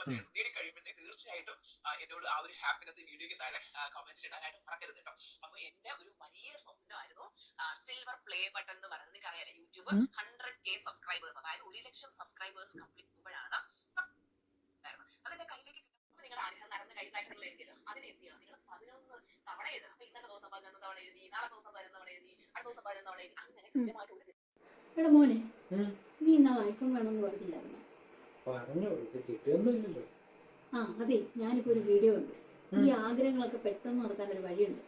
എന്നുള്ളത് നേടിക്കഴിയുമ്പോഴത്തേക്ക് തീർച്ചയായിട്ടും എന്നോട് ആ ഒരു ഹാപ്പിനെസ് വീഡിയോയ്ക്ക് താഴെ കമന്റിൽ ഇടാനായിട്ട് മറക്കരുത് കേട്ടോ. അപ്പൊ എന്റെ ഒരു വലിയ സ്വപ്നമായിരുന്നു സിൽവർ പ്ലേ ബട്ടൺ എന്ന് പറയുന്നത്. നിങ്ങൾക്ക് അറിയാലോ, യൂട്യൂബ് 100K സബ്സ്ക്രൈബേഴ്സ്, അതായത് 1,00,000 സബ്സ്ക്രൈബേഴ്സ് കംപ്ലീറ്റ് ചെയ്യുമ്പോഴാണ് അതിന്റെ കയ്യിലേക്ക് കിട്ടുമ്പോൾ നിങ്ങളുടെ ആഗ്രഹം നടന്നു കഴിഞ്ഞാൽ നിങ്ങൾ എഴുതിയല്ലോ, അതിന് എന്ത് ചെയ്യണം? നിങ്ങൾ 11 തവണ എഴുതണം. അപ്പൊ ഇന്നത്തെ ദിവസം 11 തവണ എഴുതി, നാളെ ദിവസം 11 തവണ എഴുതി, അടുത്ത ദിവസം 11 തവണ എഴുതി, അങ്ങനെ കൃത്യമായിട്ട് ഒരു എടാ മോനെ, നീ ഇന്നാ ഐഫോൺ വേണമെന്ന് പറഞ്ഞില്ലായിരുന്നു? കിട്ടിയൊന്നുമില്ലല്ലോ. ആ അതെ, ഞാനിപ്പോ ഒരു വീഡിയോ ഉണ്ട്. ഈ ആഗ്രഹങ്ങളൊക്കെ പെട്ടെന്ന് നടക്കാൻ ഒരു വഴിയുണ്ട്.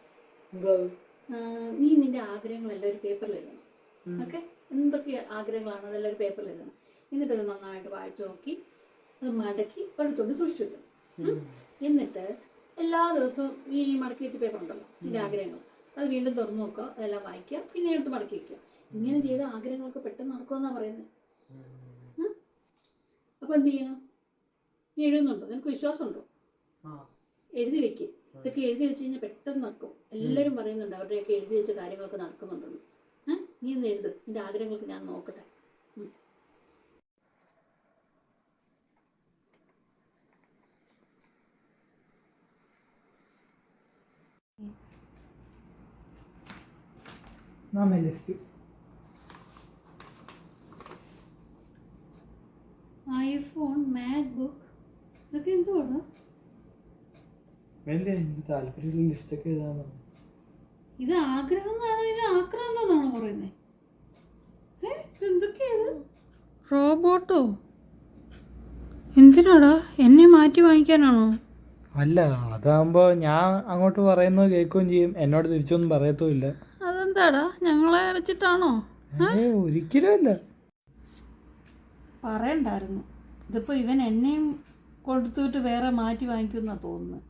നീ നിന്റെ ആഗ്രഹങ്ങളെല്ലാം ഒരു പേപ്പറിൽ എഴുതണം. ഓക്കെ, എന്തൊക്കെ ആഗ്രഹങ്ങളാണ് അതെല്ലാം ഒരു പേപ്പറിൽ എഴുതണം. എന്നിട്ട് അത് നന്നായിട്ട് വായിച്ചു നോക്കി അത് മടക്കി എടുത്തോണ്ട് സൂക്ഷിച്ചു വെക്കണം. എന്നിട്ട് എല്ലാ ദിവസവും ഈ മടക്കി വെച്ച പേപ്പർ ഉണ്ടല്ലോ, നിന്റെ ആഗ്രഹങ്ങൾ, അത് വീണ്ടും തുറന്നു നോക്കുക, അതെല്ലാം വായിക്കുക, പിന്നെ എടുത്ത് മടക്കി വയ്ക്കുക. ഇങ്ങനെ ചെയ്ത ആഗ്രഹങ്ങളൊക്കെ പെട്ടെന്ന് നടക്കുമെന്നാണ് പറയുന്നത്. അപ്പോൾ എന്ത് ചെയ്യണം? നീ എഴുതുന്നുണ്ടോ? നിനക്ക് വിശ്വാസമുണ്ടോ? എഴുതി വെക്ക്. ഇതൊക്കെ എഴുതി വെച്ച് കഴിഞ്ഞാൽ പെട്ടെന്ന് നടക്കും. എല്ലാവരും പറയുന്നുണ്ട് അവരുടെയൊക്കെ എഴുതി വെച്ച കാര്യങ്ങളൊക്കെ നടക്കുന്നുണ്ടെന്ന്. നീ ഒന്ന് എഴുത്, നിന്റെ ആഗ്രഹങ്ങൾക്ക് ഞാൻ നോക്കട്ടെ. ഐഫോൺ, മാക്ബുക്ക്, ഇതൊക്കെ എന്തുവാണ്? എനിക്ക് താല്പര്യമുള്ള ലിസ്റ്റൊക്കെ എഴുതാൻ. ഇത് ആഗ്രഹം എന്നാണോ ഇത് ആക്രാന്തം എന്നാണോ പറയുന്നത്? എന്തൊക്കെയത്? റോബോട്ടോ? എന്തിനാടാ? എന്നെ മാറ്റി വാങ്ങിക്കാനാണോ? അല്ല, അതാകുമ്പോ ഞാൻ അങ്ങോട്ട് പറയുന്നത് കേൾക്കുകയും ചെയ്യും, എന്നോട് തിരിച്ചൊന്നും പറയത്തുമില്ല. അതെന്താടാ, ഞങ്ങളെ വെച്ചിട്ടാണോ? ഒരിക്കലും അല്ല. പറയണ്ടായിരുന്നു. ഇതിപ്പോ ഇവൻ എന്നെയും കൊടുത്തിട്ട് വേറെ മാറ്റി വാങ്ങിക്കുമെന്നാ തോന്നുന്നത്.